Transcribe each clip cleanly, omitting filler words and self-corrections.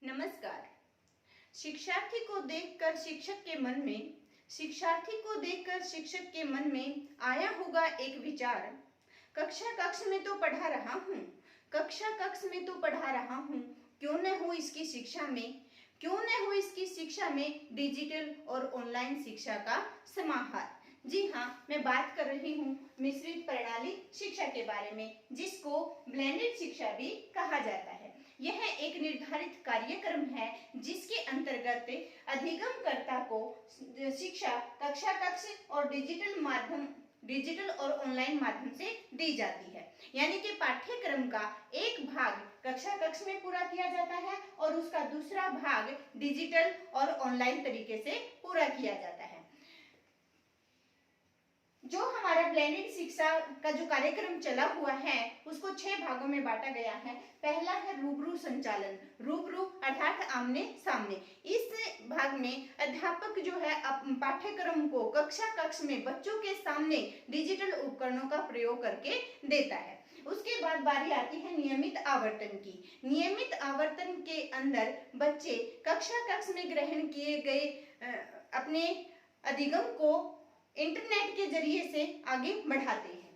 नमस्कार। शिक्षार्थी को देखकर शिक्षक के मन में आया होगा एक विचार। कक्षा कक्ष में तो पढ़ा रहा हूँ, क्यों न हो इसकी शिक्षा में डिजिटल और ऑनलाइन शिक्षा का समाहार। जी हाँ, मैं बात कर रही हूँ मिश्रित प्रणाली शिक्षा के बारे में, जिसको ब्लेंडेड शिक्षा भी कहा जाता है। यह एक निर्धारित कार्यक्रम है जिसके अंतर्गत अधिगमकर्ता को शिक्षा कक्षा कक्ष और डिजिटल और ऑनलाइन माध्यम से दी जाती है। यानी कि पाठ्यक्रम का एक भाग कक्षा कक्ष में पूरा किया जाता है और उसका दूसरा भाग डिजिटल और ऑनलाइन तरीके से पूरा किया जाता है। जो हमारा ब्लेंडेड शिक्षा का जो कार्यक्रम चला हुआ है उसको 6 भागों में बांटा गया है। पहला है रूबरू संचालन, रूबरू अर्थात आमने सामने। इस भाग में अध्यापक जो है पाठ्यक्रम को कक्षा कक्ष में बच्चों के सामने डिजिटल उपकरणों का प्रयोग करके देता है। उसके बाद बारी आती है नियमित आवर्तन की। नियमित आवर्तन के अंदर बच्चे कक्षा कक्ष में ग्रहण किए गए अपने अधिगम को इंटरनेट के जरिए से आगे बढ़ाते हैं।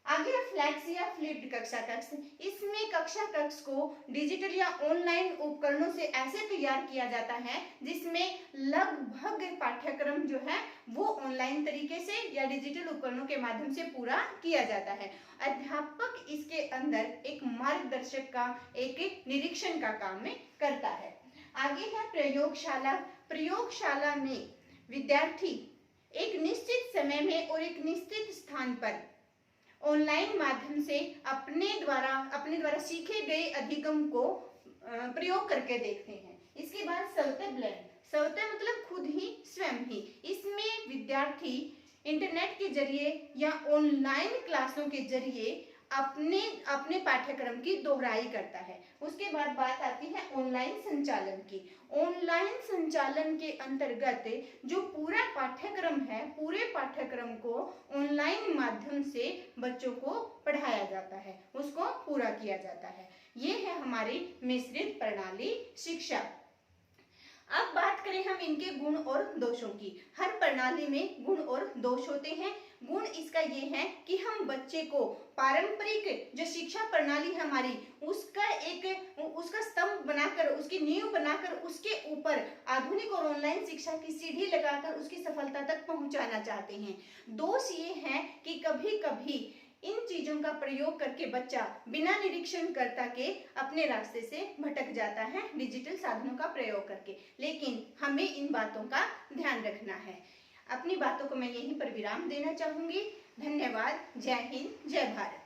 आगे फ्लैक्स या फ्लिप्ड कक्षा कक्ष। इसमें कक्षा कक्ष को डिजिटल या ऑनलाइन उपकरणों से ऐसे तैयार किया जाता है जिसमें लगभग पाठ्यक्रम जो है वो ऑनलाइन तरीके से या डिजिटल उपकरणों के माध्यम से पूरा किया जाता है। अध्यापक इसके अंदर एक मार्गदर्शक का, एक निरीक्षण का काम करता है। आगे है प्रयोगशाला। प्रयोगशाला में विद्यार्थी एक निश्चित समय में और एक निश्चित स्थान पर ऑनलाइन माध्यम से अपने द्वारा सीखे गए अधिगम को प्रयोग करके देखते हैं। इसके बाद स्वतः ब्लेंड। स्वतः मतलब खुद ही, स्वयं ही। इसमें विद्यार्थी इंटरनेट के जरिए या ऑनलाइन क्लासों के जरिए अपने पाठ्यक्रम की दोहराई करता है। उसके बाद बात आती है ऑनलाइन संचालन की। ऑनलाइन संचालन के अंतर्गत जो पूरा पाठ्यक्रम है, पूरे पाठ्यक्रम को ऑनलाइन माध्यम से बच्चों को पढ़ाया जाता है, उसको पूरा किया जाता है। ये है हमारी मिश्रित प्रणाली शिक्षा। अब बात करें हम इनके गुण और दोषों की। हर प्रणाली में गुण और दोष होते हैं। गुण इसका ये है कि हम बच्चे को पारंपरिक जो शिक्षा प्रणाली है हमारी, उसका स्तंभ बनाकर, उसकी नींव बनाकर उसके ऊपर आधुनिक और ऑनलाइन शिक्षा की सीढ़ी लगाकर उसकी सफलता तक पहुंचाना चाहते हैं। दोष ये है कि कभी कभी इन चीजों का प्रयोग करके बच्चा बिना निरीक्षणकर्ता के अपने रास्ते से भटक जाता है डिजिटल साधनों का प्रयोग करके। लेकिन हमें इन बातों का ध्यान रखना है। अपनी बातों को मैं यहीं पर विराम देना चाहूंगी। धन्यवाद। जय हिंद, जय भारत।